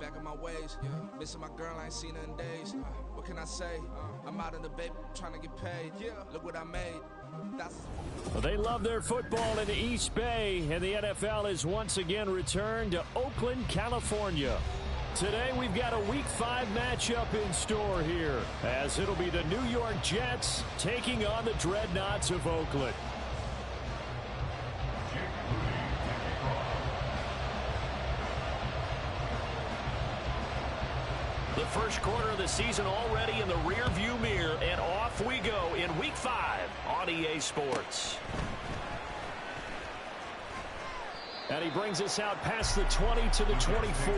back on my ways. Missing my girl, I ain't seen her in days. What can I say? I'm out in the baby trying to get paid. Look what I made. Well, they love their football in the East Bay, and the NFL is once again returned to Oakland, California. Today we've got a Week 5 matchup in store here, as it'll be the New York Jets taking on the Dreadnoughts of Oakland. The first quarter of the season already in the rear-view mirror, and off we go in Week 5 on EA Sports. And he brings us out past the 20 to the 24.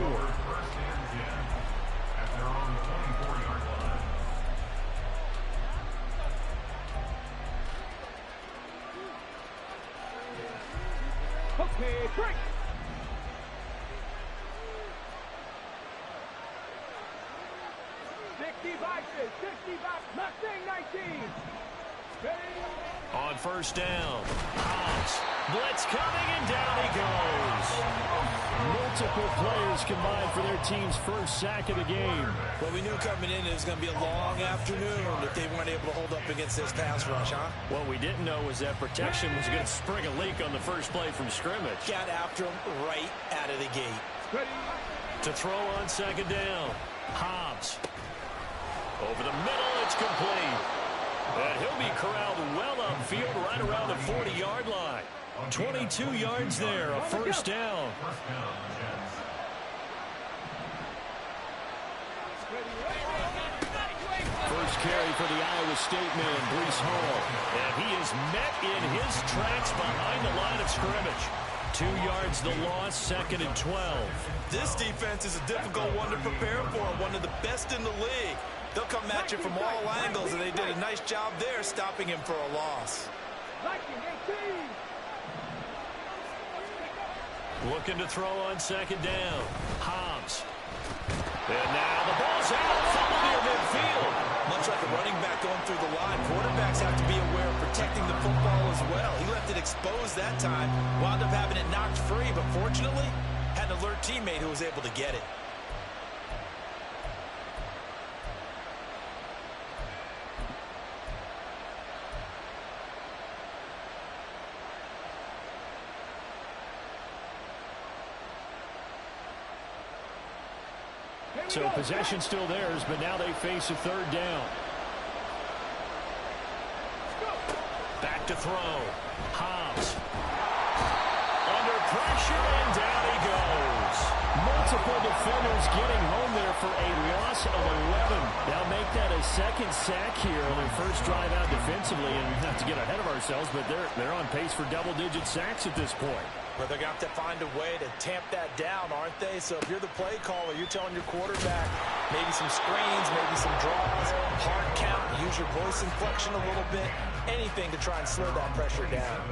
Okay, break. On first down, Hobbs, blitz coming, and down he goes. Multiple players combined for their team's first sack of the game. Well, we knew coming in it was going to be a long afternoon if they weren't able to hold up against this pass rush, huh? What we didn't know was that protection was going to spring a leak on the first play from scrimmage. Got after him right out of the gate. To throw on second down, Hobbs. Over the middle, it's complete. And he'll be corralled well upfield right around the 40-yard line. 22 yards there, a first down. First carry for the Iowa State man, Breece Hall. And he is met in his tracks behind the line of scrimmage. 2 yards the loss, second and 12. This defense is a difficult one to prepare for, one of the best in the league. They'll come at you from all angles, and they did a nice job there stopping him for a loss. Looking to throw on second down. Hobbs. And now the ball's out, fumble near midfield. Much like a running back going through the line, quarterbacks have to be aware of protecting the football as well. He left it exposed that time, wound up having it knocked free, but fortunately, had an alert teammate who was able to get it. So possession still theirs, but now they face a third down. Back to throw. Hobbs. Under pressure, and down he goes. Multiple defenders getting home there for a loss of 11. They'll make that a second sack here on their first drive out defensively, and not to get ahead of ourselves, but they're on pace for double-digit sacks at this point. Well, they're going to have to find a way to tamp that down, aren't they? So if you're the play caller, you're telling your quarterback maybe some screens, maybe some draws, hard count, use your voice inflection a little bit, anything to try and slow that pressure down.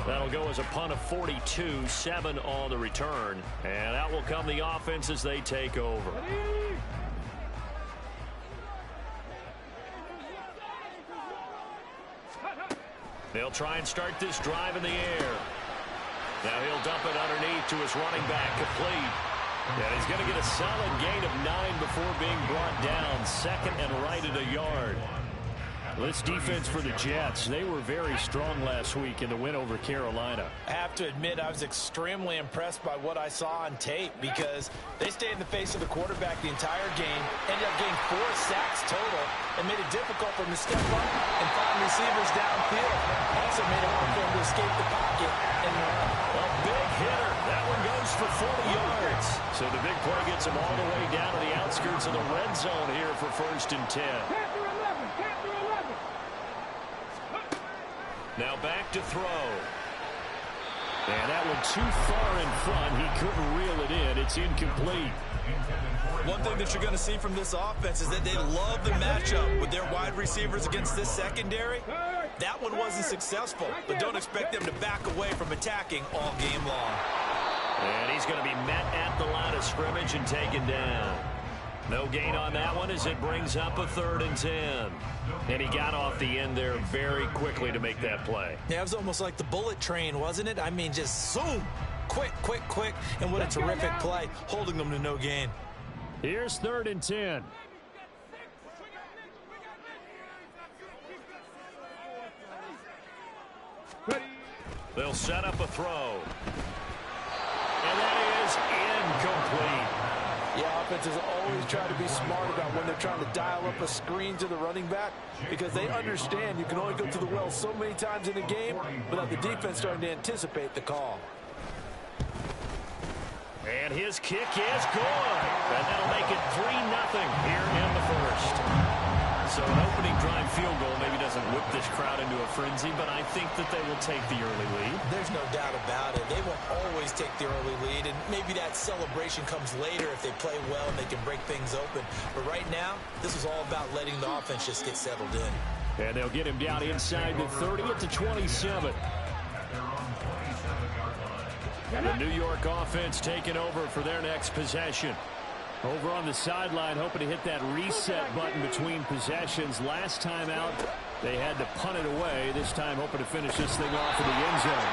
That'll go as a punt of 42, 7 on the return. And out will come the offense as they take over. They'll try and start this drive in the air. Now he'll dump it underneath to his running back, complete. And he's going to get a solid gain of 9 before being brought down. Second and right at a yard. This defense for the Jets, they were very strong last week in the win over Carolina. I have to admit, I was extremely impressed by what I saw on tape because they stayed in the face of the quarterback the entire game, ended up getting 4 sacks total, and made it difficult for him to step up and find receivers downfield. Also made it hard for him to escape the pocket and run. A big hitter. That one goes for 40 yards. So the big play gets him all the way down to the outskirts of the red zone here for first and 10. Now back to throw. And that one too far in front. He couldn't reel it in. It's incomplete. One thing that you're going to see from this offense is that they love the matchup with their wide receivers against this secondary. That one wasn't successful, but don't expect them to back away from attacking all game long. And he's going to be met at the line of scrimmage and taken down. No gain on that one as it brings up a 3rd and 10. And he got off the end there very quickly to make that play. Yeah, it was almost like the bullet train, wasn't it? I mean, just zoom. Quick, quick, quick. And what a terrific play, holding them to no gain. Here's 3rd and 10. They'll set up a throw. And that is incomplete. Yeah, offenses always try to be smart about when they're trying to dial up a screen to the running back because they understand you can only go to the well so many times in a game without the defense starting to anticipate the call. And his kick is good. And that'll make it 3-0 here in the first. So an opening drive field goal maybe doesn't whip this crowd into a frenzy, but I think that they will take the early lead. There's no doubt about it. They will always take the early lead, and maybe that celebration comes later if they play well and they can break things open. But right now, this is all about letting the offense just get settled in. And they'll get him down inside the 30 at the 27. The New York offense taking over for their next possession. Over on the sideline, hoping to hit that reset button between possessions. Last time out, they had to punt it away. This time, hoping to finish this thing off in the end zone.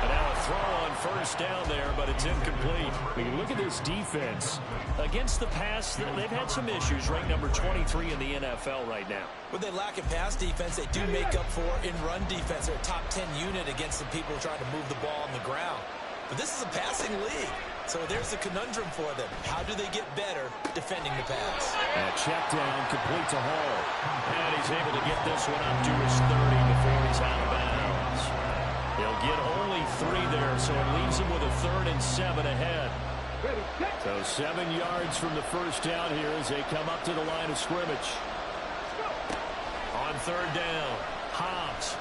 And now a throw on first down there, but it's incomplete. When you look at this defense, against the pass, they've had some issues. Ranked number 23 in the NFL right now. When they lack in pass defense, they do make up for in run defense. They're a top 10 unit against the people trying to move the ball on the ground. But this is a passing league. So there's a conundrum for them. How do they get better defending the pass? And check down, complete to Hall. And he's able to get this one up to his 30 before he's out of bounds. He'll get only 3 there, so it leaves him with a 3rd and 7 ahead. So 7 yards from the first down here as they come up to the line of scrimmage. On 3rd down, Hobbs.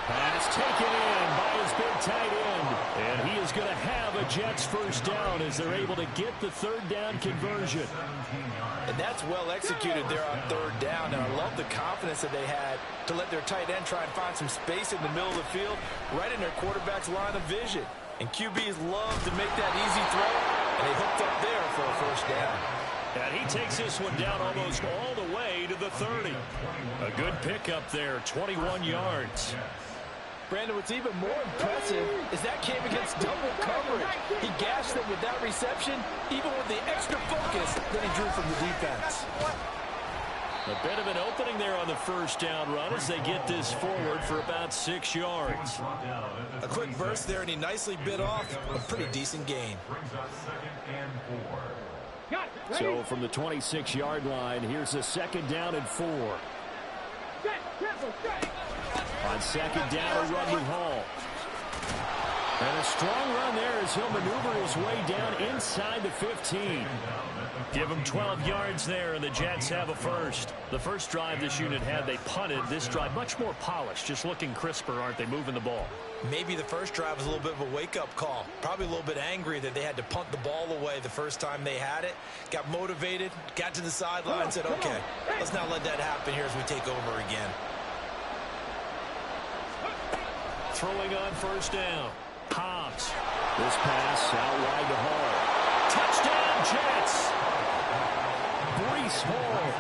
Pass taken in by his big tight end. And he is going to have a Jets first down as they're able to get the 3rd down conversion. And that's well executed there on 3rd down. And I love the confidence that they had to let their tight end try and find some space in the middle of the field, right in their quarterback's line of vision. And QBs love to make that easy throw, and they hooked up there for a first down. And he takes this one down almost all the way to the 30. A good pickup there, 21 yards. Brandon, what's even more impressive is that came against double coverage. He gashed them with that reception, even with the extra focus that he drew from the defense. A bit of an opening there on the first down run as they get this forward for about 6 yards. A quick burst there, and he nicely bit off a pretty decent gain. So from the 26-yard line, here's a 2nd down and 4. On 2nd down, a run with Hall. And a strong run there as he'll maneuver his way down inside the 15. Give him 12 yards there, and the Jets have a first. The first drive this unit had, they punted. This drive, much more polished, just looking crisper, aren't they, moving the ball? Maybe the first drive was a little bit of a wake-up call. Probably a little bit angry that they had to punt the ball away the first time they had it. Got motivated, got to the sideline, and said, okay, let's not let that happen here as we take over again. Throwing on first down. Hobbs. This pass out wide to Hall. Touchdown, Jets. Breece Hall,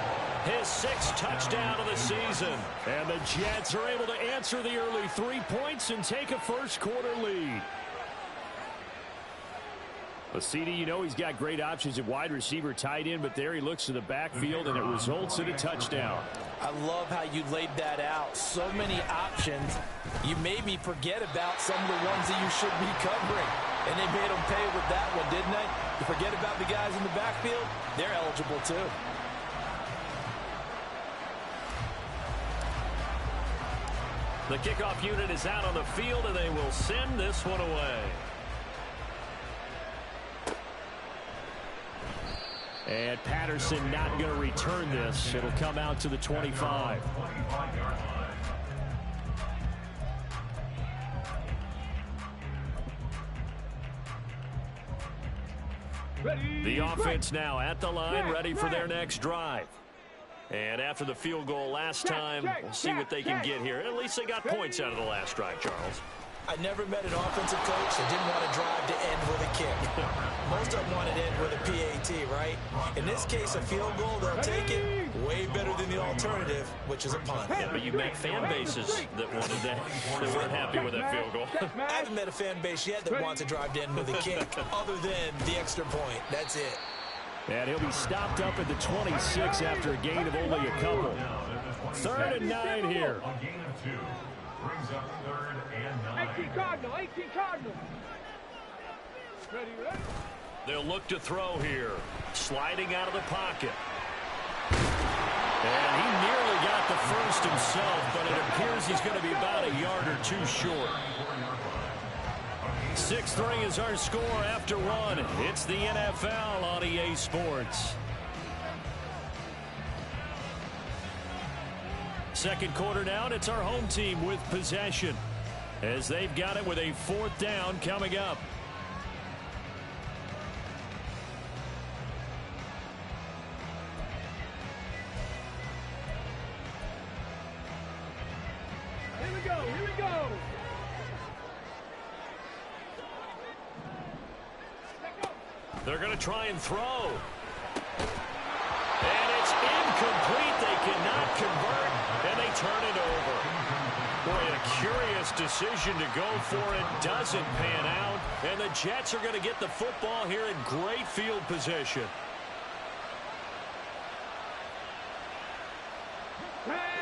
his 6th touchdown of the season. And the Jets are able to answer the early 3 points and take a first-quarter lead. But CD, you know he's got great options at wide receiver, tight end, but there he looks to the backfield, and it results in a touchdown. I love how you laid that out. So many options. You made me forget about some of the ones that you should be covering. And they made them pay with that one, didn't they? You forget about the guys in the backfield, they're eligible too. The kickoff unit is out on the field, and they will send this one away. And Patterson not going to return this. It'll come out to the 25. The offense now at the line, ready for their next drive. And after the field goal last time, we'll see what they can get here. At least they got points out of the last drive, Charles. I never met an offensive coach that didn't want to drive to end with a kick. Most of them wanted to end with a PAT. guarantee, right? In this case, a field goal, they'll take it. Way better than the alternative, which is a punt. Yeah, but you met fan bases that wanted that, that weren't happy with that field goal. I haven't met a fan base yet that wants to drive in with a kick other than the extra point. That's it. And he'll be stopped up at the 26 after a gain of only a couple. 3rd and 9 here. A gain of 2 brings up 3rd and 9. 18 Cardinal, 18 Cardinal. Ready? They'll look to throw here. Sliding out of the pocket. And he nearly got the first himself, but it appears he's going to be about a yard or two short. 6-3 is our score after 1. It's the NFL on EA Sports. Second quarter now, and it's our home team with possession, as they've got it with a 4th down coming up. Here we go. They're going to try and throw. And it's incomplete. They cannot convert, and they turn it over. Boy, a curious decision to go for it. Doesn't pan out, and the Jets are going to get the football here in great field position.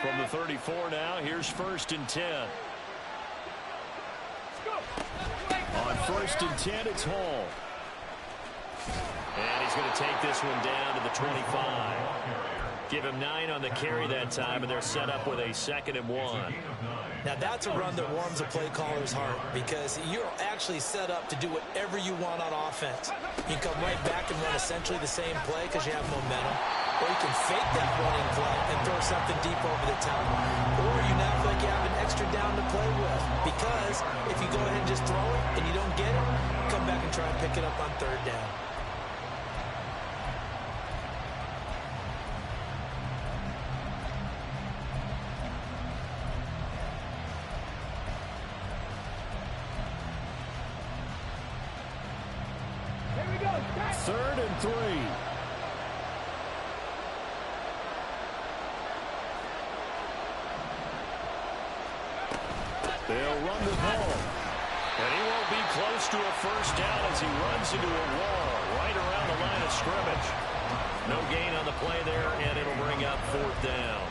From the 34 now, here's 1st and 10. On 1st and 10, it's Hall. And he's going to take this one down to the 25. Give him 9 on the carry that time, and they're set up with a 2nd and 1. Now, that's a run that warms a play caller's heart because you're actually set up to do whatever you want on offense. You can come right back and run essentially the same play because you have momentum. Or you can fake that running play and throw something deep over the top. Or you now feel like you have an extra down to play with. Because if you go ahead and just throw it and you don't get it, come back and try and pick it up on 3rd down. Here we go. 3rd and 3. They'll run the ball. And he won't be close to a 1st down as he runs into a wall right around the line of scrimmage. No gain on the play there, and it'll bring up 4th down.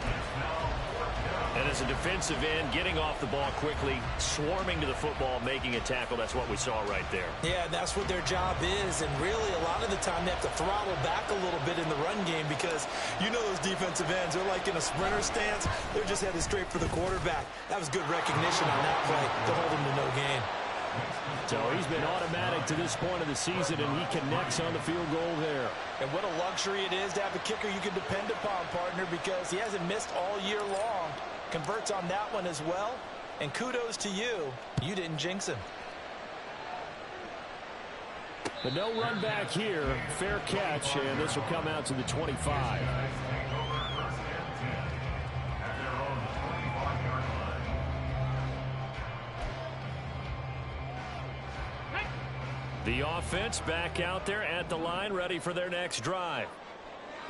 And as a defensive end, getting off the ball quickly, swarming to the football, making a tackle, that's what we saw right there. Yeah, that's what their job is, and really a lot of the time they have to throttle back a little bit in the run game because you know those defensive ends, they're like in a sprinter stance. They're just headed straight for the quarterback. That was good recognition on that play to hold him to no gain. So he's been automatic to this point of the season, and he connects on the field goal there. And what a luxury it is to have a kicker you can depend upon, partner, because he hasn't missed all year long. Converts on that one as well. And kudos to you. You didn't jinx him. But no run back here. Fair catch, and this will come out to the 25. The offense back out there at the line, ready for their next drive.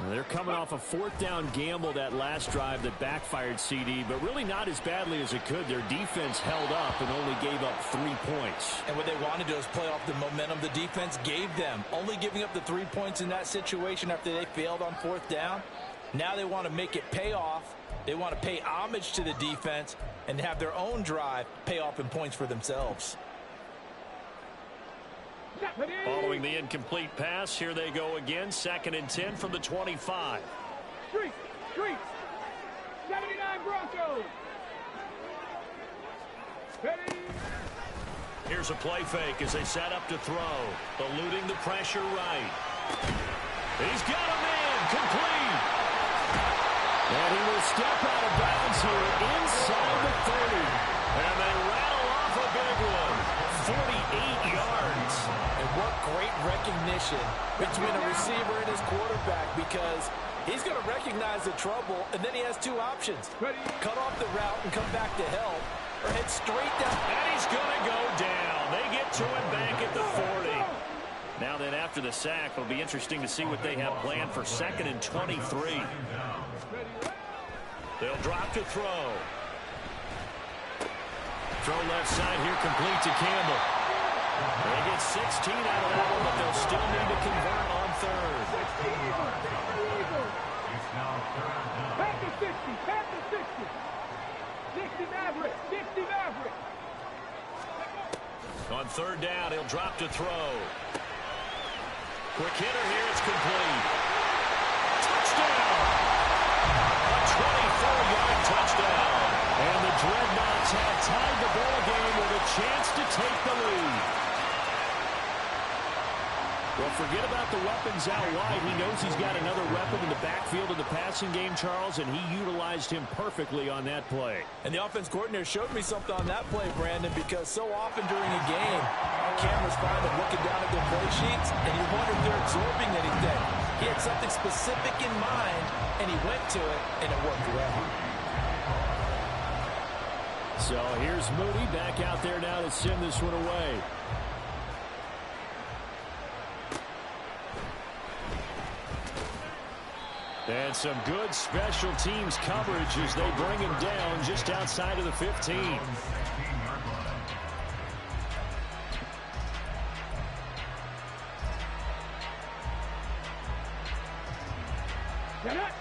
They're coming off a 4th down gamble that last drive that backfired CD, but really not as badly as it could. Their defense held up and only gave up 3 points. And what they wanted to do is play off the momentum the defense gave them. Only giving up the 3 points in that situation after they failed on 4th down. Now they want to make it pay off. They want to pay homage to the defense and have their own drive pay off in points for themselves. Following the incomplete pass, here they go again. 2nd and 10 from the 25. Street, 79 Broncos. Ready. Here's a play fake as they set up to throw. Eluding the pressure right. He's got a man, complete. And he will step out of bounds here inside the 30. And they rattle off a big one. 48 yards. And what great recognition between a receiver and his quarterback, because he's going to recognize the trouble, and then he has 2 options. Cut off the route and come back to help, or head straight down. And he's going to go down. They get to him back at the 40. Now then, after the sack, it'll be interesting to see what they have planned for 2nd and 23. They'll drop to throw. Throw left side here, complete to Campbell. They get 16 out of that one, but they'll still need to convert on 3rd. Back to 60. Back to 60. 60 Maverick. 60 Maverick. On 3rd down, he'll drop to throw. Quick hitter here, it's complete. Touchdown! A 24-yard touchdown. And the Dreadnoughts have tied the ball game with a chance to take the lead. Well, forget about the weapons out wide. He knows he's got another weapon in the backfield of the passing game, Charles, and he utilized him perfectly on that play. And the offense coordinator showed me something on that play, Brandon, because so often during a game, our cameras find them looking down at their play sheets, and you wonder if they're absorbing anything. He had something specific in mind, and he went to it, and it worked well. So here's Moody back out there now to send this one away. And some good special teams coverage as they bring him down just outside of the 15.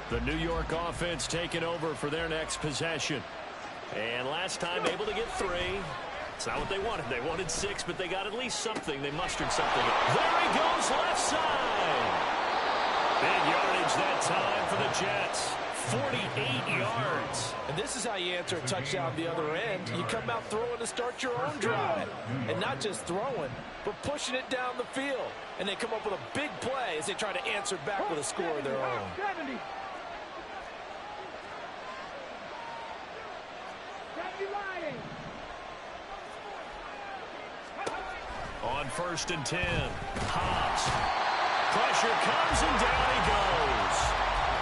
The New York offense taking over for their next possession. And last time able to get 3. It's not what they wanted. They wanted 6, but they got at least something. They mustered something. There he goes, left side. Big yardage that time for the Jets. 48 yards. And this is how you answer a touchdown the other end. You come out throwing to start your own drive. And not just throwing, but pushing it down the field. And they come up with a big play as they try to answer back with a score of their own. 70. On 1st and 10, Hobbs. Pressure comes and down he goes.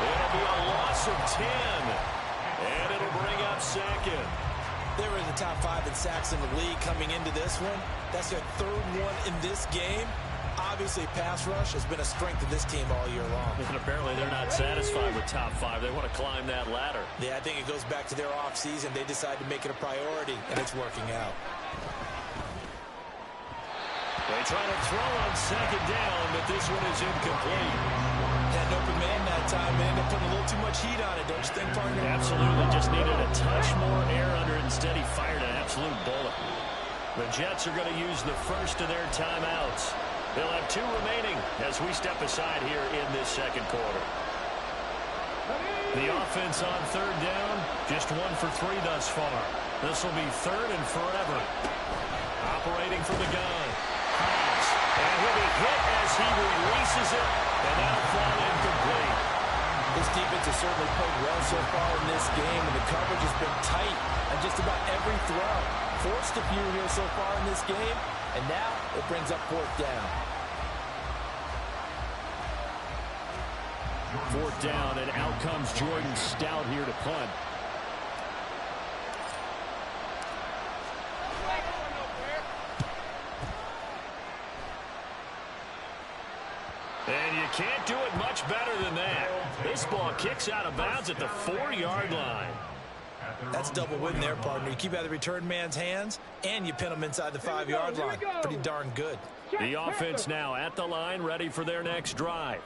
It'll be a loss of 10. And it'll bring up 2nd. They were in the top 5 in sacks in the league coming into this one. That's their 3rd one in this game. Obviously, pass rush has been a strength of this team all year long. And apparently they're not satisfied with top 5. They want to climb that ladder. Yeah, I think it goes back to their offseason. They decided to make it a priority, and it's working out. They try to throw on 2nd down, but this one is incomplete. Had an open man that time, and ended up putting a little too much heat on it, don't you think, partner? Absolutely. Just needed a touch more air under it. Instead, he fired an absolute bullet. The Jets are going to use the first of their timeouts. They'll have 2 remaining as we step aside here in this 2nd quarter. The offense on 3rd down, just 1 for 3 thus far. This will be 3rd and forever. Operating from the gun. Hobbs. And he'll be hit as he releases it. And that'll fall incomplete. This defense has certainly played well so far in this game, and the coverage has been tight on just about every throw. Forced a few here so far in this game, and now it brings up 4th down. 4th down, and out comes Jordan Stout here to punt. And you can't do it much better than that. This ball kicks out of bounds at the 4-yard line. That's double win there, partner. You keep out of the return man's hands, and you pin him inside the 5-yard line. Pretty darn good. The offense now at the line, ready for their next drive.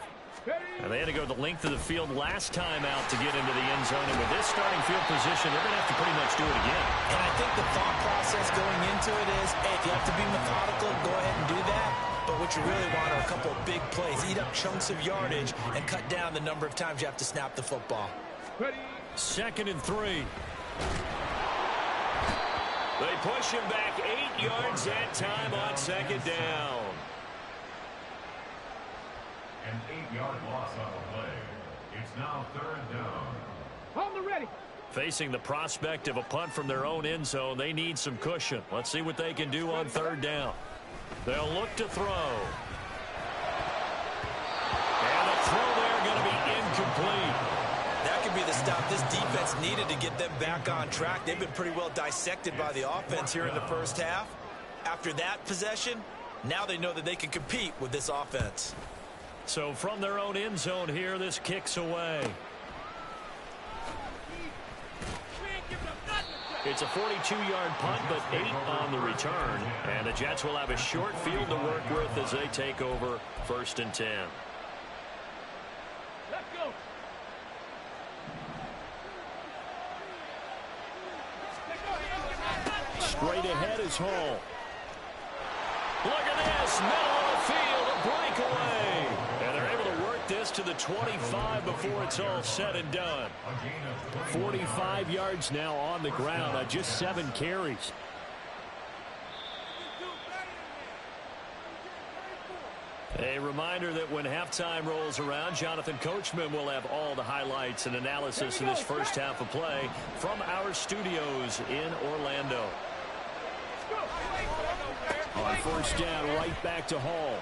And they had to go the length of the field last time out to get into the end zone. And with this starting field position, they're going to have to pretty much do it again. And I think the thought process going into it is, hey, if you have to be methodical, go ahead and do that. But what you really want are a couple of big plays. Eat up chunks of yardage and cut down the number of times you have to snap the football. 2nd and 3. They push him back 8 yards that time on 2nd down. An 8-yard loss on the play. It's now 3rd down. On the ready. Facing the prospect of a punt from their own end zone, they need some cushion. Let's see what they can do on 3rd down. They'll look to throw. And the throw there going to be incomplete. That could be the stop this defense needed to get them back on track. They've been pretty well dissected by the offense here in the first half. After that possession, Now they know that they can compete with this offense. So from their own end zone here, this kicks away. It's a 42-yard punt, but 8 on the return. And the Jets will have a short field to work with as they take over 1st and 10. Let's go. Straight ahead is Hall. Look at this, middle of the field, a breakaway. And they're able to work this to the 25 before it's all said and done. 45 yards now on the ground on just 7 carries. A reminder that when halftime rolls around, Jonathan Coachman will have all the highlights and analysis of this first half of play from our studios in Orlando. On 1st down, right back to Hall.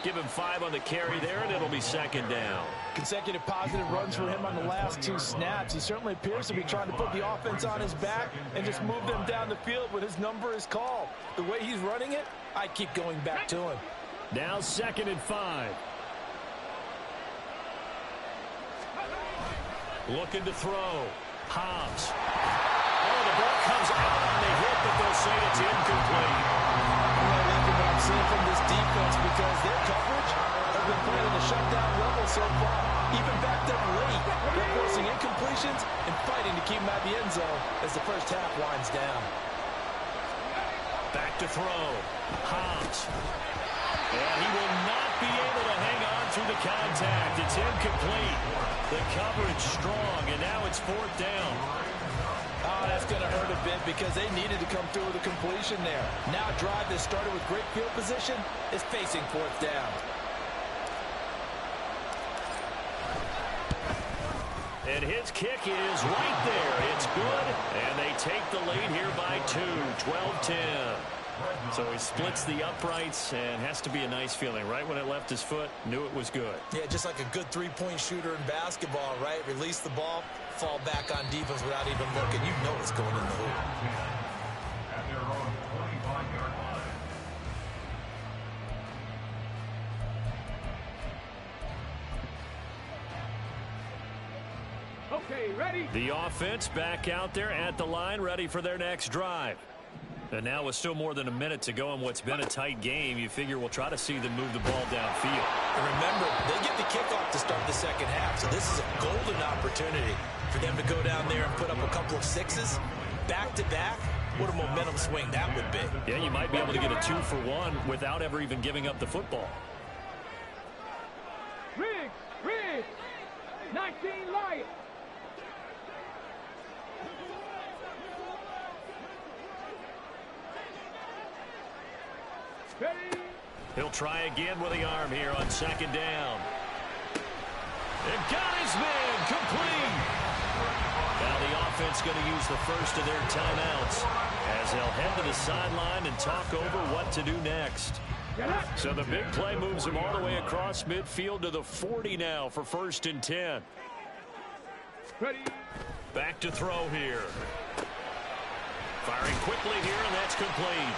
Give him 5 on the carry there, and it'll be 2nd down. Consecutive positive runs for him on the last 2 snaps. He certainly appears to be trying to put the offense on his back and just move them down the field when his number is called. The way he's running it, I keep going back to him. Now 2nd and 5. Looking to throw. Hobbs. Oh, the ball comes out on the hit, but they'll say it's incomplete. I'm not liking what I'm seeing from this defense because their coverage has been playing at a shutdown level so far. Even backed up late, they're forcing incompletions and fighting to keep them out of the end zone as the first half winds down. Back to throw. Hobbs. And he will not be able to hang on through the contact. It's incomplete. The coverage strong, and now it's 4th down. Oh, that's going to hurt a bit because they needed to come through with a completion there. Now a drive that started with great field position is facing 4th down. And his kick is right there. It's good, and they take the lead here by 2, 12-10. So he splits the uprights, and has to be a nice feeling. Right when it left his foot, knew it was good. Yeah, just like a good three-point shooter in basketball, right? Release the ball, fall back on defense without even looking. You know it's going in the hoop. At their own 25-yard line. Okay, ready? The offense back out there at the line, ready for their next drive. And now with still more than a minute to go in what's been a tight game, you figure we'll try to see them move the ball downfield. And remember, they get the kickoff to start the second half, so this is a golden opportunity for them to go down there and put up a couple of 6s back-to-back. What a momentum swing that would be. Yeah, you might be able to get a 2-for-1 without ever even giving up the football. Riggs, 19 Lions. Ready? He'll try again with the arm here on 2nd down. And got his man complete. Now the offense going to use the first of their timeouts as they'll head to the sideline and talk over what to do next. So the big play moves them all the way across midfield to the 40 now for 1st and 10. Ready? Back to throw here. Firing quickly here, and that's complete.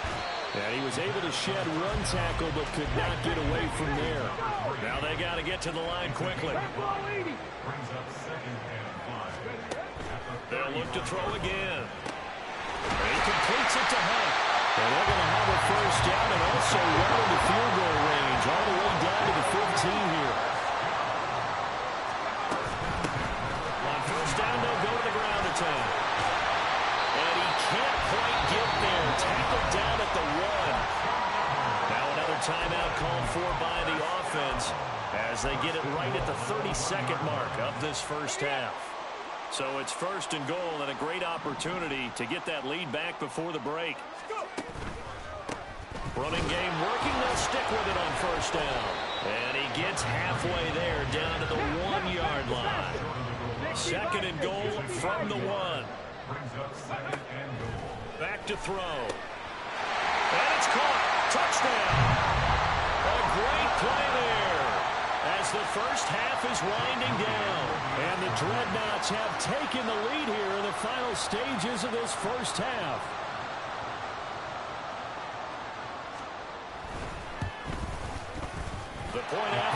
And he was able to shed 1 tackle, but could not get away from there. Now they got to get to the line quickly. Brings up 2nd and 5. They'll look to throw again. And he completes it to Hunt. And they're going to have a 1st down and also well into field goal range, all the way down to the 15 here. On 1st down, they'll go to the ground attack. And he can't quite get there. Tackled down at the 1. Now another timeout called for by the offense as they get it right at the 32nd mark of this first half. So it's 1st and goal and a great opportunity to get that lead back before the break. Running game working. They'll stick with it on 1st down. And he gets halfway there down to the 1-yard line. 2nd and goal from the 1. Brings up 2nd and goal. Back to throw. And it's caught. Touchdown. A great play there as the first half is winding down. And the Dreadnoughts have taken the lead here in the final stages of this first half.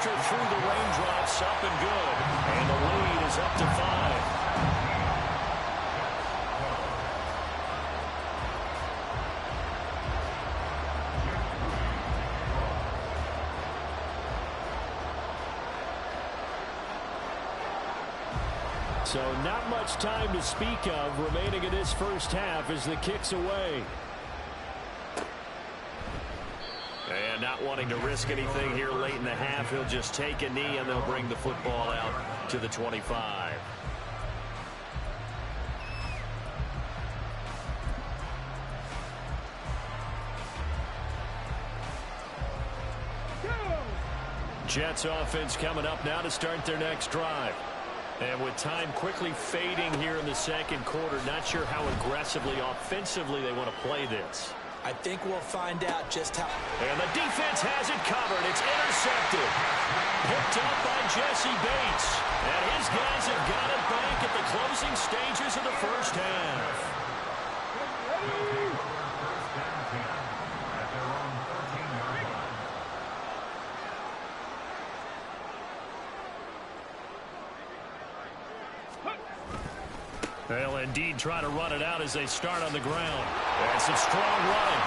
After through the raindrops, up and good. And the lead is up to 5. So not much time to speak of remaining in this first half as the kick's away. And not wanting to risk anything here late in the half, he'll just take a knee and they'll bring the football out to the 25. Jets offense coming up now to start their next drive. And with time quickly fading here in the second quarter, not sure how aggressively, offensively they want to play this. I think we'll find out just how. And the defense has it covered. It's intercepted. Picked up by Jesse Bates. And his guys have got it back at the closing stages of the first half. They'll indeed try to run it out as they start on the ground. And some strong running.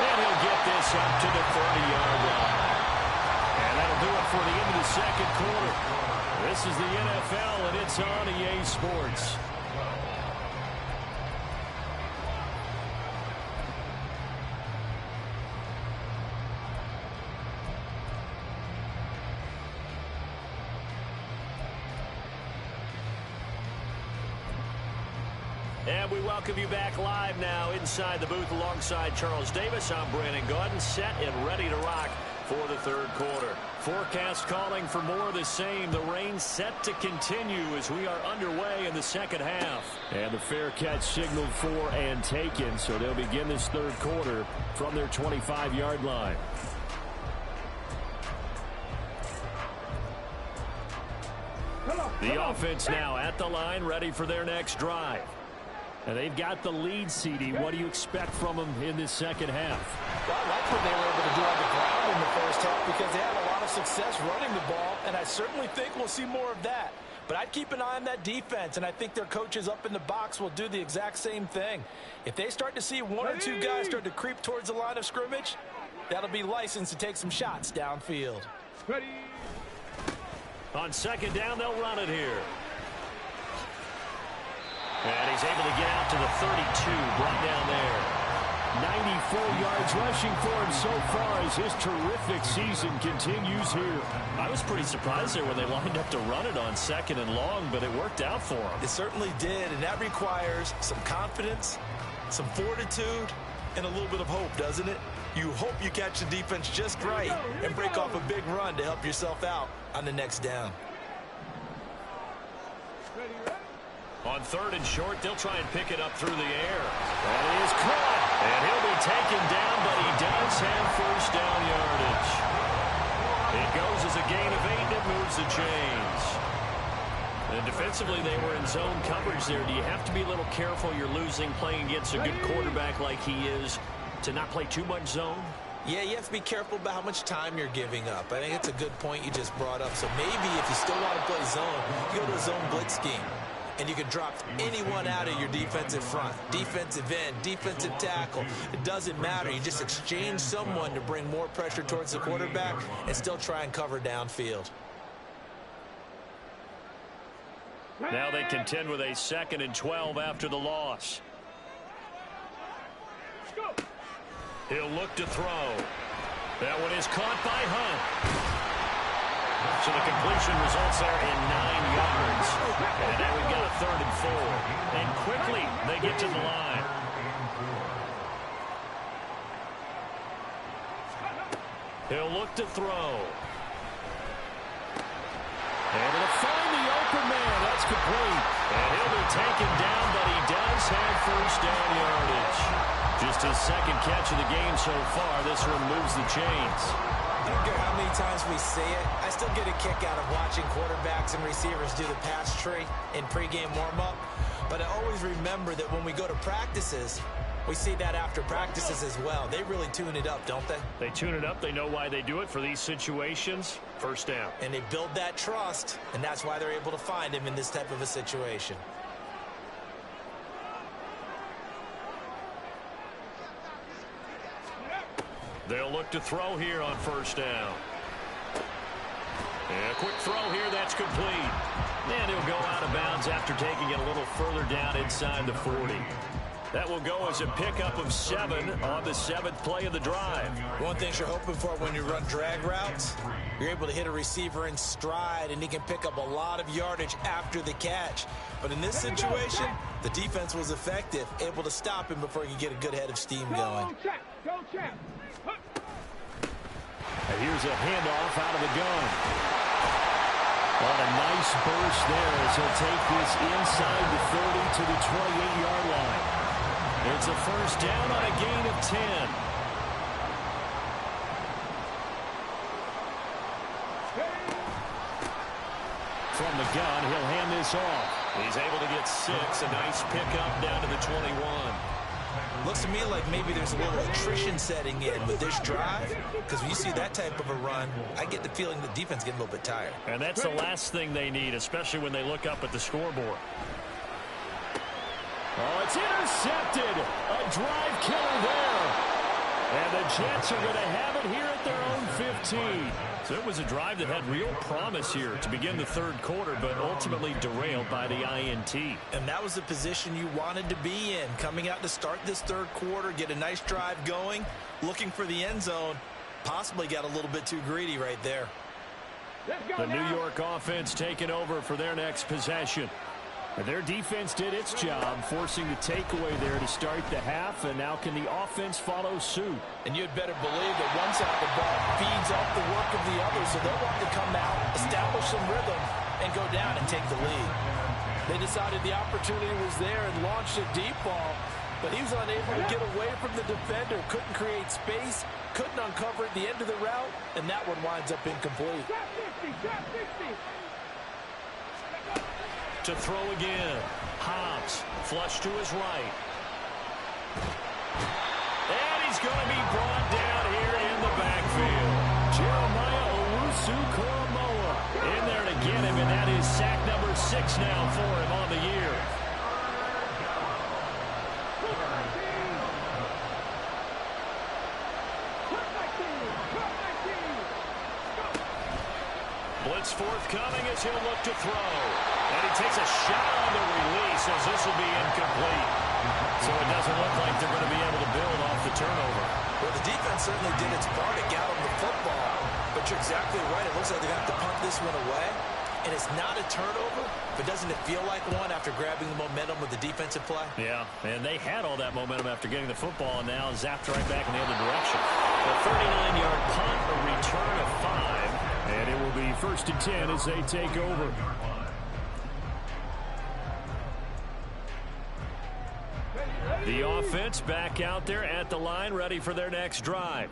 And he'll get this up to the 30-yard line. And that'll do it for the end of the second quarter. This is the NFL, and it's on EA Sports. And we welcome you back live now inside the booth alongside Charles Davis. I'm Brandon Gaudin, set and ready to rock for the third quarter. Forecast calling for more of the same. The rain set to continue as we are underway in the second half. And the fair catch signaled for and taken, so they'll begin this third quarter from their 25-yard line. The offense now at the line, ready for their next drive. And they've got the lead, CD. What do you expect from them in this second half? Well, I like what they were able to do on the ground in the first half because they had a lot of success running the ball, and I certainly think we'll see more of that. But I'd keep an eye on that defense, and I think their coaches up in the box will do the exact same thing. If they start to see one or two guys start to creep towards the line of scrimmage, that'll be licensed to take some shots downfield. Ready. On second down, they'll run it here. And he's able to get out to the 32, brought down there. 94 yards rushing for him so far as his terrific season continues here. I was pretty surprised there when they lined up to run it on second and long, but it worked out for him. It certainly did, and that requires some confidence, some fortitude, and a little bit of hope, doesn't it? You hope you catch the defense just right and break off a big run to help yourself out on the next down. On third and short, they'll try and pick it up through the air. That is caught. And he'll be taken down, but he does have first down yardage. It goes as a gain of 8, and it moves the chains. And defensively, they were in zone coverage there. Do you have to be a little careful you're losing playing against a good quarterback like he is to not play too much zone? Yeah, you have to be careful about how much time you're giving up. I think it's a good point you just brought up. So maybe if you still want to play zone, you go to a zone blitz scheme. And you can drop anyone out of your defensive front, defensive end, defensive tackle. It doesn't matter. You just exchange someone to bring more pressure towards the quarterback and still try and cover downfield. Now they contend with a 2nd and 12 after the loss. He'll look to throw. That one is caught by Hunt. So the completion results there in 9 yards. And now we've got a 3rd and 4. And quickly they get to the line. He'll look to throw. Able to find the open man. That's complete. And he'll be taken down, but he does have first down yardage. Just his 2nd catch of the game so far. This one moves the chains. I don't care how many times we say it, I still get a kick out of watching quarterbacks and receivers do the pass tree in pregame warm-up. But I always remember that when we go to practices, We see that after practices as well. They really tune it up, don't they? They tune it up. They know why they do it for these situations. First down. And they build that trust, and that's why they're able to find him in this type of a situation. They'll look to throw here on first down. And a quick throw here, that's complete. And he'll go out of bounds after taking it a little further down inside the 40. That will go as a pickup of 7 on the 7th play of the drive. One thing you're hoping for when you run drag routes, you're able to hit a receiver in stride, and he can pick up a lot of yardage after the catch. But in this situation, the defense was effective, able to stop him before he could get a good head of steam going. Go, champ. And here's a handoff out of the gun. What a nice burst there as he'll take this inside the 30 to the 28-yard line. It's a first down on a gain of 10. From the gun, he'll hand this off. He's able to get 6. A nice pickup down to the 21. Looks to me like maybe there's a little attrition setting in with this drive, because when you see that type of a run, I get the feeling the defense getting a little bit tired. And that's the last thing they need, especially when they look up at the scoreboard. Oh, it's intercepted. A drive killer there. And the Jets are going to have it here at their own 15. So it was a drive that had real promise here to begin the third quarter, but ultimately derailed by the INT. And that was the position you wanted to be in, coming out to start this third quarter, get a nice drive going, looking for the end zone. Possibly got a little bit too greedy right there. The New York offense taking over for their next possession. And their defense did its job, forcing the takeaway there to start the half, and now can the offense follow suit? And you'd better believe that one side of the ball feeds off the work of the other, so they'll want to come out, establish some rhythm, and go down and take the lead. They decided the opportunity was there and launched a deep ball, but he was unable to get away from the defender, couldn't create space, couldn't uncover at the end of the route, and that one winds up incomplete. Trap 60. To throw again. Hobbs, flush to his right. And he's going to be brought down here in the backfield. Jeremiah Owusu-Koramoah in there to get him, and that is sack number 6 now for him on the year. Blitz forthcoming as he'll look to throw. And he takes a shot on the release as this will be incomplete. So it doesn't look like they're going to be able to build off the turnover. Well, the defense certainly did its part to get him the football. But you're exactly right. It looks like they're going to have to punt this one away. And it's not a turnover, but doesn't it feel like one after grabbing the momentum with the defensive play? Yeah, and they had all that momentum after getting the football, and now zapped right back in the other direction. A 39-yard punt, a return of 5, and it will be 1st and 10 as they take over. The offense back out there at the line, ready for their next drive.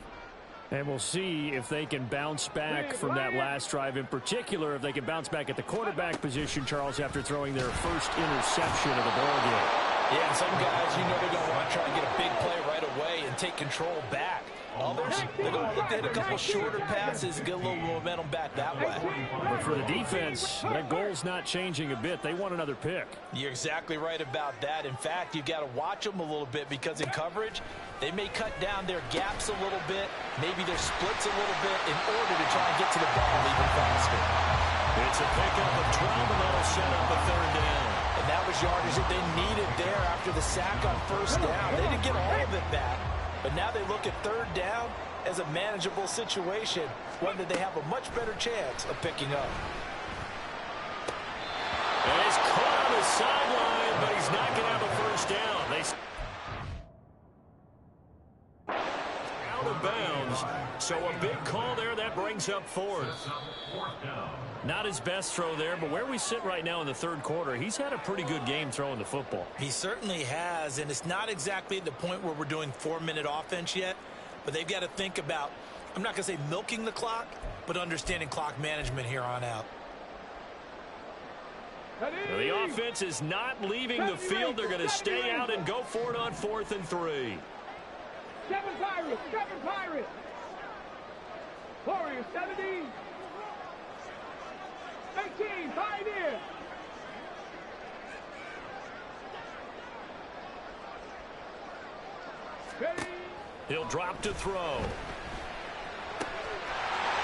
And we'll see if they can bounce back from that last drive. In particular, if they can bounce back at the quarterback position, Charles, after throwing their first interception of the ballgame. Yeah, and some guys, you know they're going to want to try and get a big play right away and take control back. Others, they're going to look to hit a couple shorter passes and get a little momentum back that way. But for the defense, that goal's not changing a bit. They want another pick. You're exactly right about that. In fact, you've got to watch them a little bit because in coverage, they may cut down their gaps a little bit, maybe their splits a little bit in order to try and get to the ball even faster. It's a pickup of 12, and that'll set up a 3rd down. And that was yardage that they needed there after the sack on 1st down. They didn't get all of it back. But now they look at 3rd down as a manageable situation, one that they have a much better chance of picking up. And he's caught on the sideline, but he's not going to have a 1st down. Out of bounds. So a big call there. That brings up 4th. Not his best throw there, but where we sit right now in the 3rd quarter, he's had a pretty good game throwing the football. He certainly has, and it's not exactly at the point where we're doing 4-minute offense yet, but they've got to think about, I'm not going to say milking the clock, but understanding clock management here on out. Well, the offense is not leaving the field. They're going to stay out and go for it on 4th and 3. 7 Pirates, 7 Pirates. Warriors, 70. 18, Pioneer. Ready. He'll drop to throw.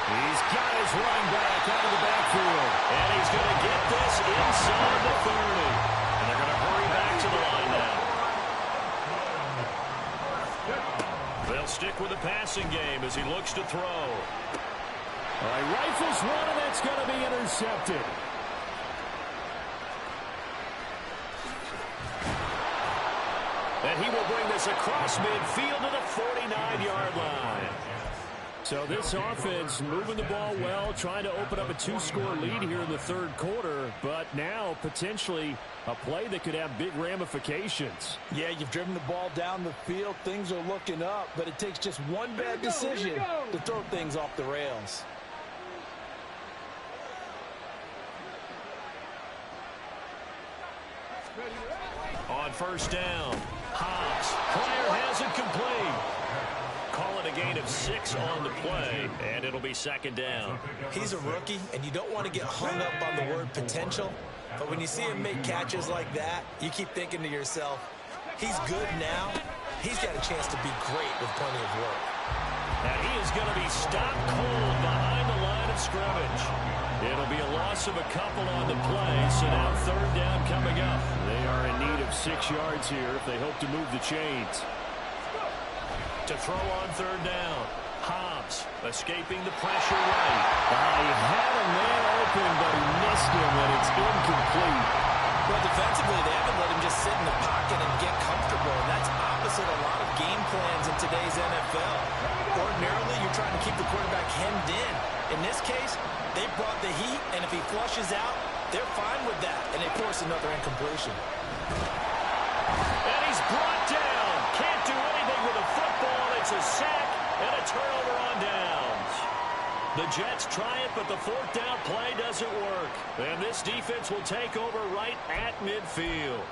He's got his running back out of the backfield. And he's going to get this inside the 30. And they're going to hurry back to the line now. They'll stick with the passing game as he looks to throw. All right, rifles one, and that's going to be intercepted. And he will bring this across midfield to the 49-yard line. So this offense moving the ball well, trying to open up a 2-score lead here in the 3rd quarter, but now potentially a play that could have big ramifications. Yeah, you've driven the ball down the field. Things are looking up, but it takes just one bad decision to throw things off the rails. On 1st down, Hobbs. Player has it complete. Call it a gain of 6 on the play, and it'll be 2nd down. He's a rookie, and you don't want to get hung up on the word potential. But when you see him make catches like that, you keep thinking to yourself, he's good now. He's got a chance to be great with plenty of work. And he is going to be stopped cold behind the line of scrimmage. It'll be a loss of a couple on the play, so now 3rd down coming up. They are in need of 6 yards here if they hope to move the chains. To throw on 3rd down, Hobbs escaping the pressure right. He had a man open, but he missed him, and it's incomplete. Well, defensively, they haven't let him just sit in the pocket and get comfortable, and that's opposite a lot of game plans in today's NFL. Ordinarily, you're trying to keep the quarterback hemmed in. In this case, they brought the heat, and if he flushes out, they're fine with that, and they force another incompletion. And he's brought down. Can't do anything with a football. It's a sack and a turnover on downs. The Jets try it, but the 4th down play doesn't work. And this defense will take over right at midfield.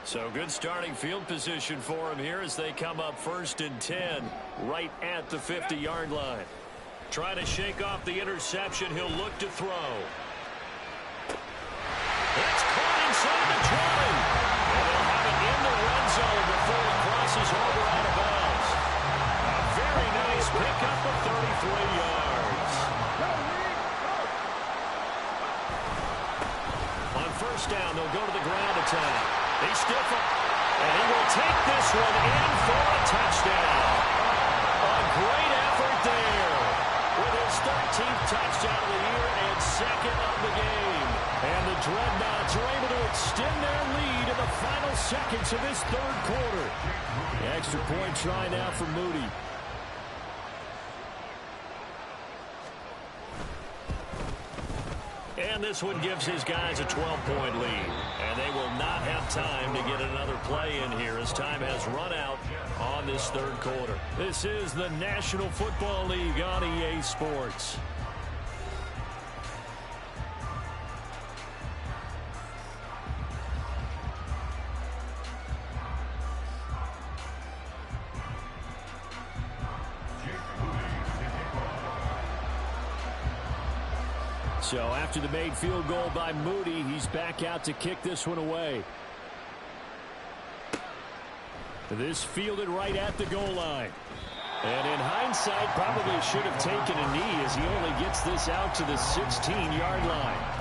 So good starting field position for him here as they come up 1st and 10 right at the 50-yard line. Trying to shake off the interception. He'll look to throw. That's caught inside the 20. And they'll have it in the red zone before it crosses over out of bounds. A very nice pickup of 33 yards. On 1st down, they'll go to the ground attack. They stiff him. And he will take this one in for a touchdown. A great effort there. With his 13th touchdown of the year and 2nd of the game. And the Dreadnoughts are able to extend their lead in the final seconds of this 3rd quarter. The extra point try now for Moody. And this one gives his guys a 12-point lead. And they will not have time to get another play in here as time has run out on this 3rd quarter. This is the National Football League on EA Sports. So after the made field goal by Moody, he's back out to kick this one away. This fielded right at the goal line. And in hindsight, probably should have taken a knee as he only gets this out to the 16-yard line.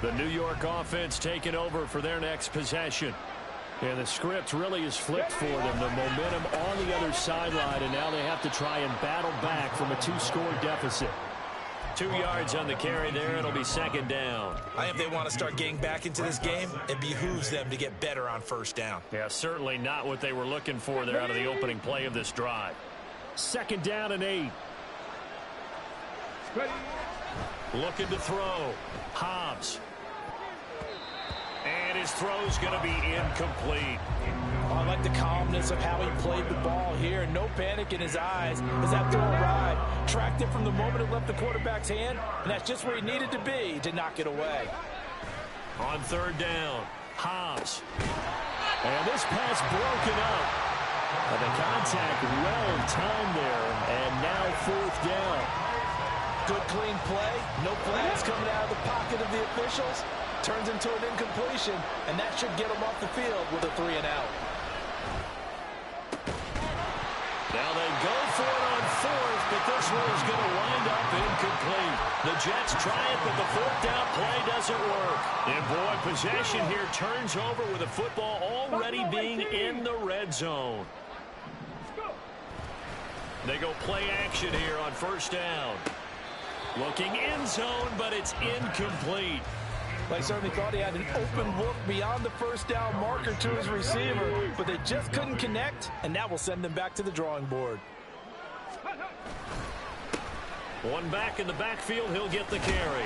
The New York offense taking over for their next possession. And the script really is flipped for them. The momentum on the other sideline, and now they have to try and battle back from a 2-score deficit. 2 yards on the carry there. It'll be 2nd down. I think if they want to start getting back into this game, it behooves them to get better on 1st down. Yeah, certainly not what they were looking for there out of the opening play of this drive. 2nd down and 8. Ready. Looking to throw. Hobbs. And his throw's going to be incomplete. Oh, I like the calmness of how he played the ball here. No panic in his eyes as that throw arrived. Tracked it from the moment it left the quarterback's hand, and that's just where he needed to be to knock it away. On third down, Hobbs. And this pass broken up. And the contact well timed there, and now fourth down. Good clean play. No flags coming out of the pocket of the officials. Turns into an incompletion, and that should get him off the field with a 3-and-out. Now they go for it on fourth, but this one is going to wind up incomplete. The Jets try it, but the fourth down play doesn't work. And boy, possession here turns over with the football already being in the red zone. They go play action here on first down. Looking end zone, but it's incomplete. They certainly thought he had an open look beyond the first down marker to his receiver, but they just couldn't connect, and that will send them back to the drawing board. One back in the backfield, he'll get the carry.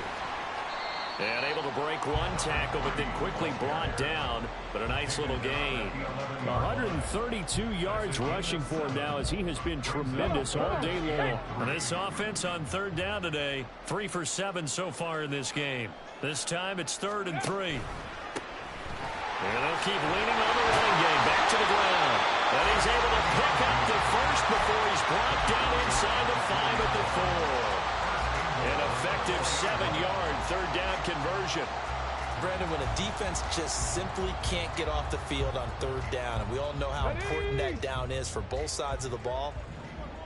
And able to break one tackle, but then quickly brought down. But a nice little gain. 132 yards rushing for him now as he has been tremendous all day long. And this offense on third down today, 3 for 7 so far in this game. This time it's 3rd and 3. And they'll keep leaning on the running game. Back to the ground. And he's able to pick up the first before he's brought down inside the 5 at the 4. An effective 7-yard third down conversion. Brandon, when a defense just simply can't get off the field on third down, and we all know how important that down is for both sides of the ball,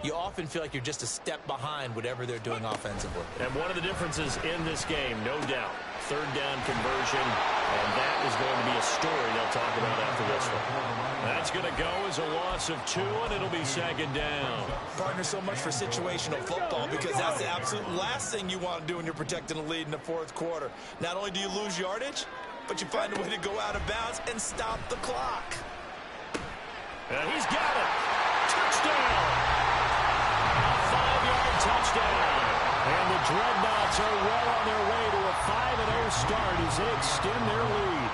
you often feel like you're just a step behind whatever they're doing offensively. And one of the differences in this game, no doubt, third down conversion, and that is going to be a story they'll talk about after this one. That's going to go as a loss of 2, and it'll be 2nd down. Partner, so much for situational football because that's the absolute last thing you want to do when you're protecting a lead in the fourth quarter. Not only do you lose yardage, but you find a way to go out of bounds and stop the clock. And he's got it. Touchdown. A 5-yard touchdown. And the Dreadnoughts are well on their way to a 5-0 start as they extend their lead.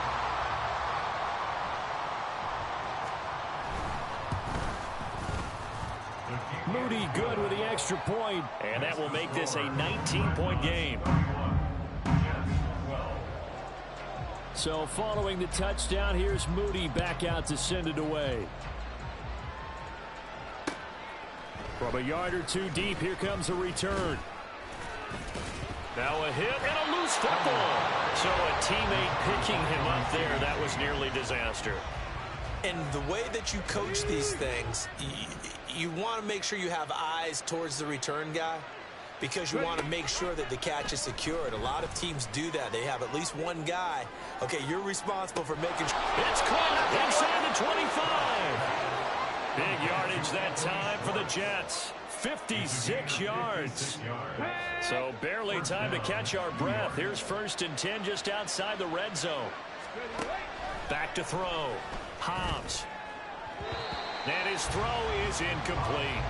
Moody good with the extra point, and that will make this a 19-point game. So following the touchdown, here's Moody back out to send it away. From a yard or two deep, here comes a return. Now a hit and a loose football. So a teammate picking him up there, that was nearly disaster. And the way that you coach these things, you want to make sure you have eyes towards the return guy because you want to make sure that the catch is secured. A lot of teams do that. They have at least one guy. Okay, you're responsible for making sure. It's caught inside the 25. Big yardage that time for the Jets. 56 yards. So barely time to catch our breath. Here's 1st and 10 just outside the red zone. Back to throw. Hobbs. And his throw is incomplete.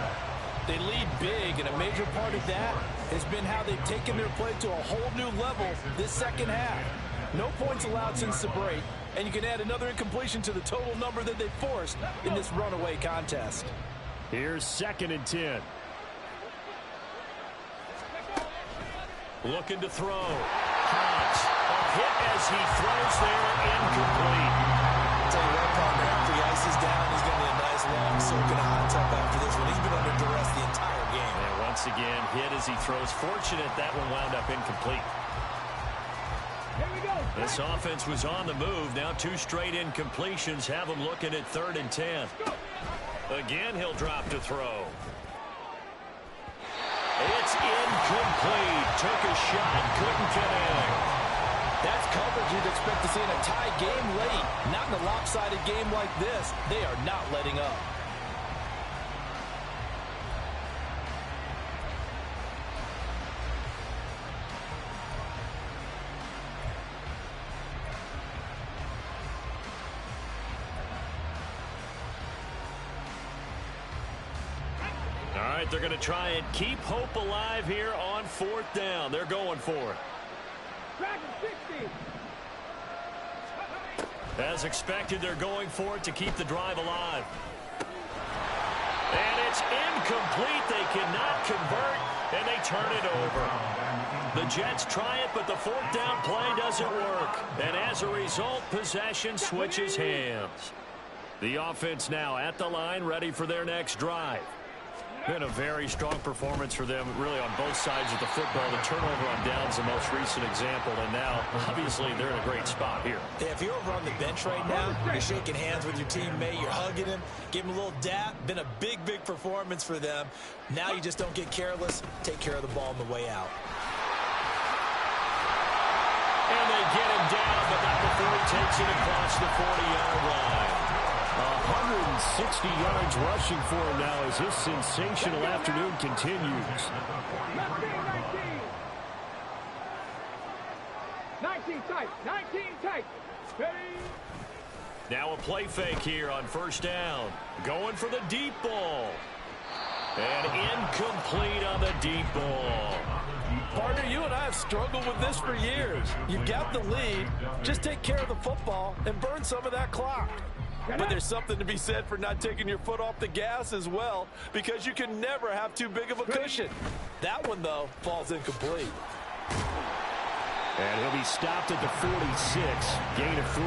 They lead big, and a major part of that has been how they've taken their play to a whole new level this second half. No points allowed since the break, and you can add another incompletion to the total number that they forced in this runaway contest. Here's 2nd and 10. Looking to throw. Hobbs. A hit as he throws there, incomplete. I'll tell you what, partner, after the ice is down, he's going to need a nice long soak in a hot tub after this one. He's been under duress the entire game. And once again, hit as he throws. Fortunate that one wound up incomplete. This offense was on the move. Now 2 straight incompletions have him looking at 3rd and 10. Again, he'll drop to throw. It's incomplete. Took a shot, couldn't connect. That's coverage you'd expect to see in a tie game late. Not in a lopsided game like this. They are not letting up. All right, they're going to try and keep hope alive here on 4th down. They're going for it. Dragon 60. As expected, they're going for it to keep the drive alive. And it's incomplete. They cannot convert, and they turn it over. The Jets try it, but the 4th down play doesn't work. And as a result, possession switches hands. The offense now at the line, ready for their next drive. Been a very strong performance for them, really, on both sides of the football. The turnover on downs the most recent example, and now, obviously, they're in a great spot here. Yeah, if you're over on the bench right now, you're shaking hands with your teammate, you're hugging him, give him a little dap. Been a big, big performance for them. Now you just don't get careless. Take care of the ball on the way out. And they get him down, but not before he takes it across the 40-yard line. 160 yards rushing for him now as this sensational afternoon continues. 19 tight. 19 tight. Ready? Now a play fake here on 1st down. Going for the deep ball. And incomplete on the deep ball. Partner, you and I have struggled with this for years. You've got the lead. Just take care of the football and burn some of that clock. But there's something to be said for not taking your foot off the gas as well, because you can never have too big of a cushion. That one, though, falls incomplete. And he'll be stopped at the 46, gain of 3.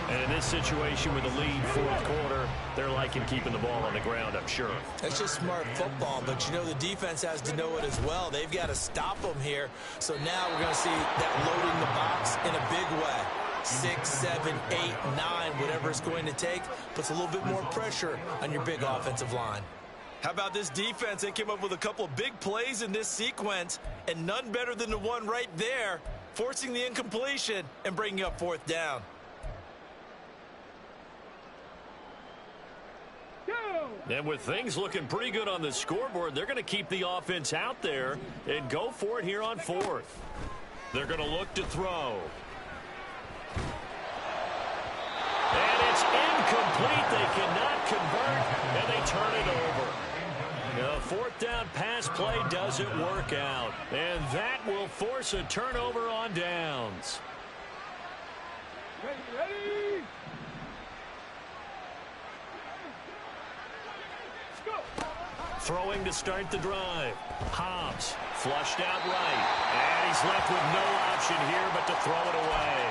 And in this situation with the lead 4th quarter, they're liking keeping the ball on the ground, I'm sure. That's just smart football, but you know the defense has to know it as well. They've got to stop them here. So now we're going to see that loading the box in a big way. 6, 7, 8, 9, whatever it's going to take, puts a little bit more pressure on your big offensive line. How about this defense? They came up with a couple of big plays in this sequence, and none better than the one right there, forcing the incompletion and bringing up 4th down. And with things looking pretty good on the scoreboard, they're going to keep the offense out there and go for it here on 4th. They're going to look to throw. And it's incomplete. They cannot convert, and they turn it over. The 4th down pass play doesn't work out, and that will force a turnover on downs. Ready? Throwing to start the drive. Hobbs flushed out right, and he's left with no option here but to throw it away.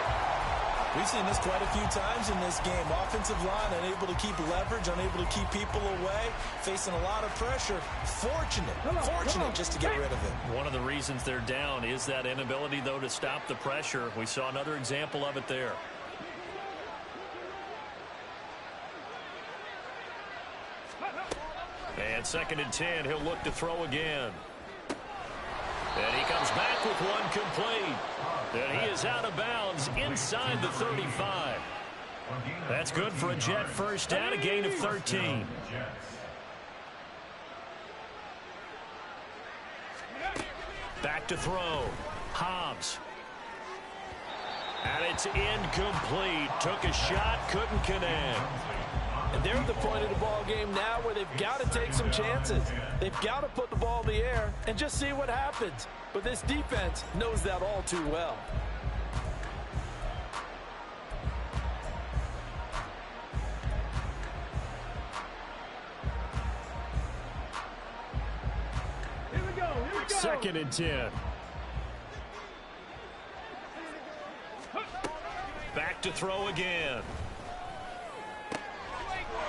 We've seen this quite a few times in this game. Offensive line unable to keep leverage, unable to keep people away, facing a lot of pressure. Fortunate just to get rid of it. One of the reasons they're down is that inability, though, to stop the pressure. We saw another example of it there. And 2nd and 10, he'll look to throw again. And he comes back with one complete. And he is out of bounds inside the 35. That's good for a Jet 1st down, a gain of 13. Back to throw. Hobbs. And it's incomplete. Took a shot, couldn't connect. And they're at the point of the ball game now where they've got to take some chances. They've got to put the ball in the air and just see what happens. But this defense knows that all too well. Here we go. 2nd and 10. Back to throw again.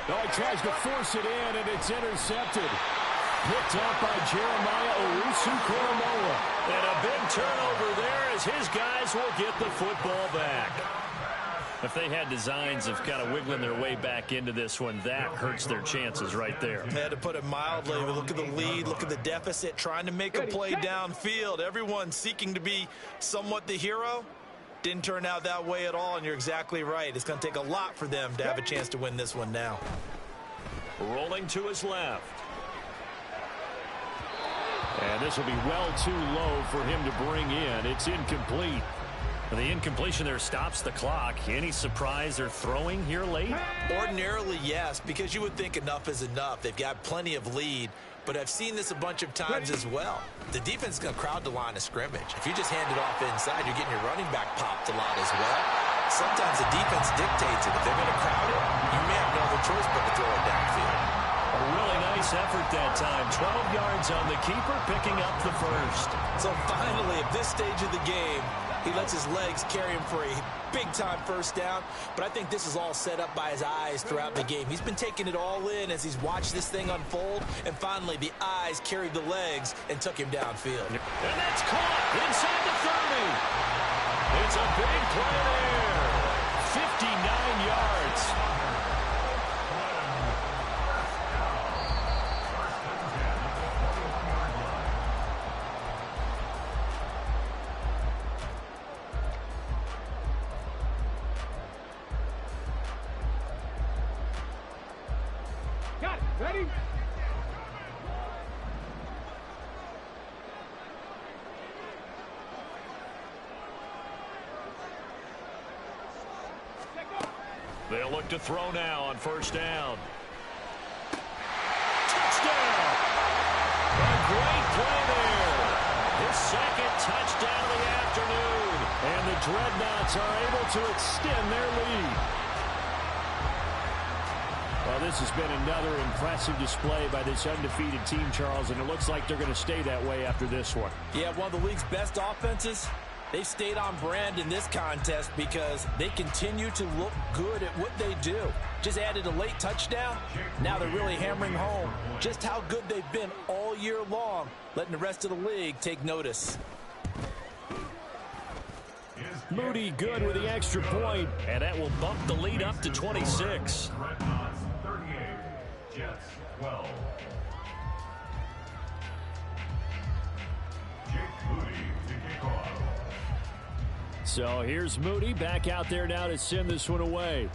Oh, he tries to force it in, and it's intercepted. Picked up by Jeremiah Owusu-Koramoah. And a big turnover there as his guys will get the football back. If they had designs of kind of wiggling their way back into this one, that hurts their chances right there. They had to put it mildly. Look at the lead, look at the deficit, trying to make a play downfield. Everyone seeking to be somewhat the hero. Didn't turn out that way at all, and you're exactly right. It's going to take a lot for them to have a chance to win this one now. Rolling to his left. And this will be well too low for him to bring in. It's incomplete. The incompletion there stops the clock. Any surprise they're throwing here late? Ordinarily, yes, because you would think enough is enough. They've got plenty of lead, but I've seen this a bunch of times as well. The defense is going to crowd the line of scrimmage. If you just hand it off inside, you're getting your running back popped a lot as well. Sometimes the defense dictates it. If they're going to crowd it, you may have no other choice but to throw it downfield. A really nice effort that time. 12 yards on the keeper, picking up the first. So finally, at this stage of the game, he lets his legs carry him for a big-time first down. But I think this is all set up by his eyes throughout the game. He's been taking it all in as he's watched this thing unfold. And finally, the eyes carried the legs and took him downfield. And that's caught inside the 30. It's a big play there. 59 yards. Got it. Ready? They'll look to throw now on first down. Touchdown! A great play there. His second touchdown of the afternoon. And the Dreadnoughts are able to extend their lead. Well, this has been another impressive display by this undefeated team, Charles, and it looks like they're going to stay that way after this one. Yeah, one of the league's best offenses. They've stayed on brand in this contest because they continue to look good at what they do. Just added a late touchdown. Now they're really hammering home just how good they've been all year long, letting the rest of the league take notice. Moody good with the extra point, and that will bump the lead up to 26. Dreadnoughts 38, Jets 12. Jake Moody to kick off. So here's Moody back out there now to send this one away.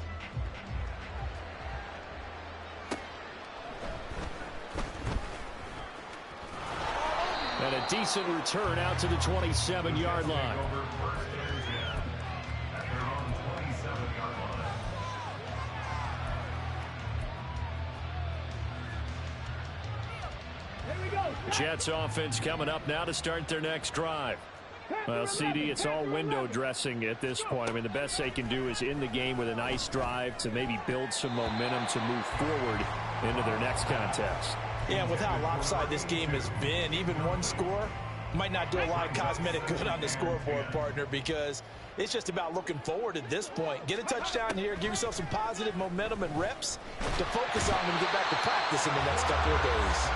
And a decent return out to the 27-yard line. Jets offense coming up now to start their next drive. Well, CD, it's all window dressing at this point. I mean, the best they can do is end the game with a nice drive to maybe build some momentum to move forward into their next contest. Yeah, with how lopsided this game has been, even one score might not do a lot of cosmetic good on the scoreboard, partner, because it's just about looking forward at this point. Get a touchdown here, give yourself some positive momentum and reps to focus on when you get back to practice in the next couple of days.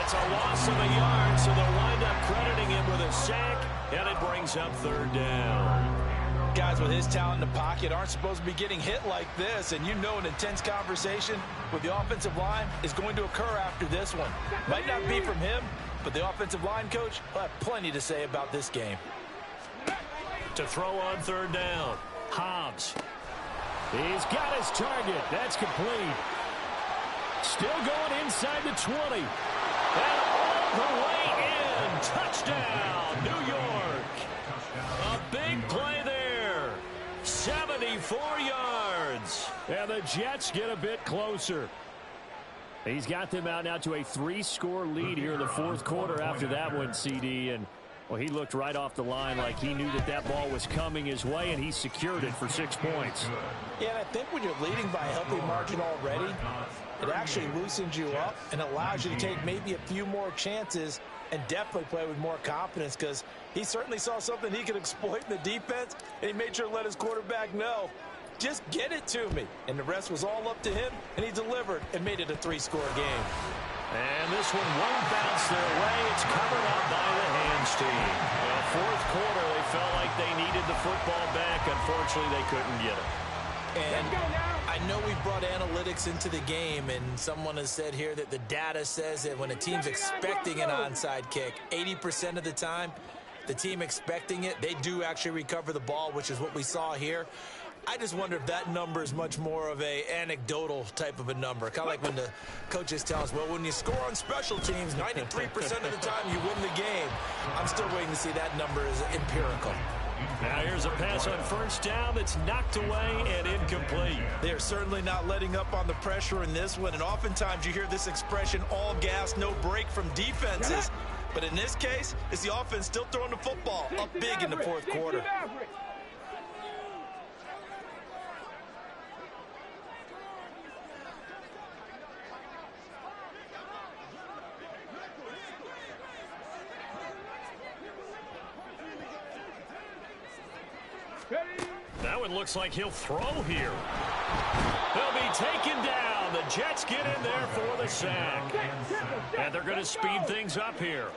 It's a loss of a yard, so they'll wind up crediting him with a sack, and it brings up third down. Guys with his talent in the pocket aren't supposed to be getting hit like this, and you know an intense conversation with the offensive line is going to occur after this one. Might not be from him, but the offensive line coach will have plenty to say about this game. To throw on third down, Hobbs. He's got his target. That's complete. Still going inside the 20. And all the way in. Touchdown, New York. A big play there. 74 yards. And the Jets get a bit closer. He's got them out now to a 3-score lead here in the fourth quarter after that one, CD. And, well, he looked right off the line like he knew that that ball was coming his way, and he secured it for 6 points. Yeah, and I think when you're leading by a healthy margin already, it actually loosens you up and allows you to take maybe a few more chances and definitely play with more confidence, because he certainly saw something he could exploit in the defense, and he made sure to let his quarterback know, just get it to me. And the rest was all up to him, and he delivered and made it a 3-score game. And this one won't bounce their way. It's covered up by the hands team. Well, fourth quarter, they felt like they needed the football back. Unfortunately, they couldn't get it. And I know we brought analytics into the game, and someone has said here that the data says that when a team's expecting an onside kick, 80% of the time, the team expecting it, they do actually recover the ball, which is what we saw here. I just wonder if that number is much more of a anecdotal type of a number. Kind of like when the coaches tell us, well, when you score on special teams, 93% of the time you win the game. I'm still waiting to see that number as empirical. Now here's a pass on first down that's knocked away and incomplete. They are certainly not letting up on the pressure in this one, and oftentimes you hear this expression, all gas, no break from defenses. But in this case, it's the offense still throwing the football up big in the fourth quarter. Now it looks like he'll throw here. He'll be taken down. The Jets get in there for the sack. And they're going to speed things up here.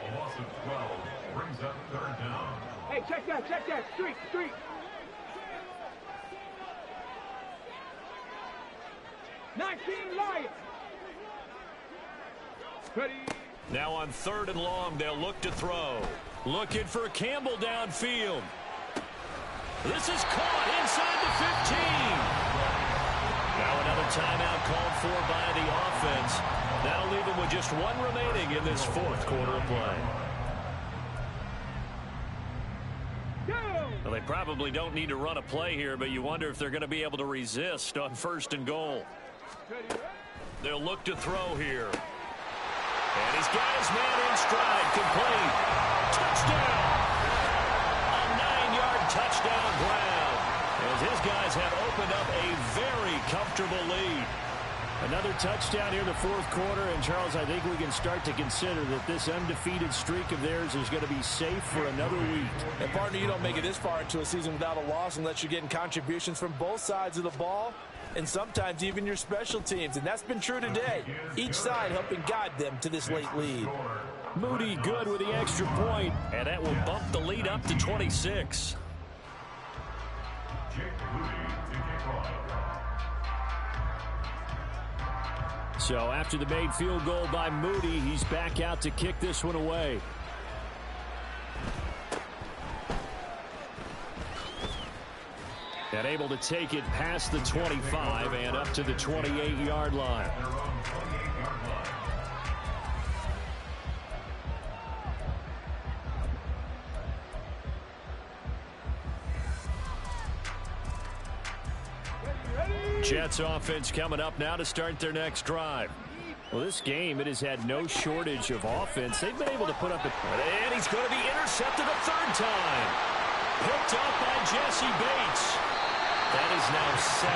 A loss of 12 brings up third down. Hey, check that. Street. 19 Lions. Ready. Now on 3rd and long, they'll look to throw. Looking for Campbell downfield. This is caught inside the 15. Now another timeout called for by the offense. That'll leave them with just one remaining in this fourth quarter of play. Well, they probably don't need to run a play here, but you wonder if they're going to be able to resist on 1st and goal. They'll look to throw here. And he's got his man in stride, complete. Touchdown! A 9-yard touchdown ground. As his guys have opened up a very comfortable lead. Another touchdown here in the fourth quarter. And, Charles, I think we can start to consider that this undefeated streak of theirs is going to be safe for another week. And, partner, you don't make it this far into a season without a loss unless you're getting contributions from both sides of the ball and sometimes even your special teams. And that's been true today. Each side helping guide them to this late lead. Moody good with the extra point, and that will bump the lead up to 26. So after the made field goal by Moody, he's back out to kick this one away. And able to take it past the 25 and up to the 28-yard line. Jets offense coming up now to start their next drive. Well, this game, it has had no shortage of offense. They've been able to put up a... And he's going to be intercepted a 3rd time. Picked up by Jesse Bates. That is now 7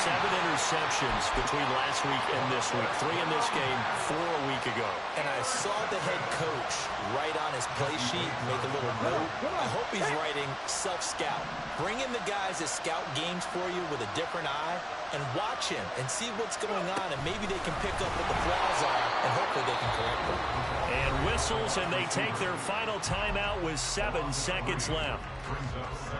interceptions between last week and this week. 3 in this game, 4 a week ago. And I saw the head coach write on his play sheet, make a little note. I hope he's writing self-scout. Bring in the guys that scout games for you with a different eye and watch him and see what's going on, and maybe they can pick up what the flaws are, and hopefully they can correct them. And whistles, and they take their final timeout with 7 seconds left.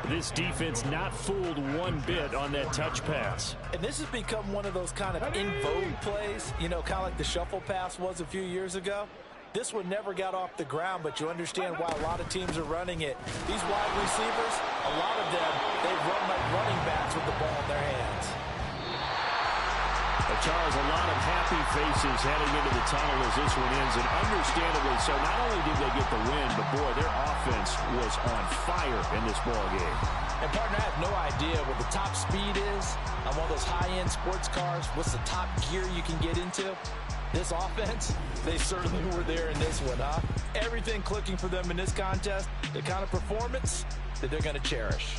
This defense not fooled one bit on that touch pass. And this has become one of those kind of in vogue plays, you know, kind of like the shuffle pass was a few years ago. This one never got off the ground, but you understand why a lot of teams are running it. These wide receivers, a lot of them, they run like running backs with the ball in their hands. Charles, a lot of happy faces heading into the tunnel as this one ends, and understandably so. Not only did they get the win, but, boy, their offense was on fire in this ball game. And, partner, I have no idea what the top speed is on one of those high-end sports cars. What's the top gear you can get into? This offense, they certainly were there in this one, huh? Everything clicking for them in this contest, the kind of performance that they're going to cherish.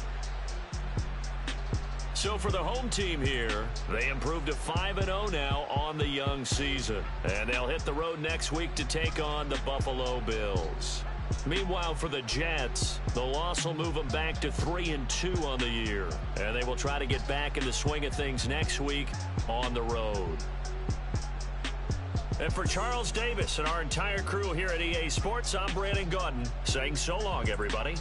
So for the home team here, they improved to 5-0 now on the young season. And they'll hit the road next week to take on the Buffalo Bills. Meanwhile, for the Jets, the loss will move them back to 3-2 on the year. And they will try to get back in the swing of things next week on the road. And for Charles Davis and our entire crew here at EA Sports, I'm Brandon Gaudin saying so long, everybody.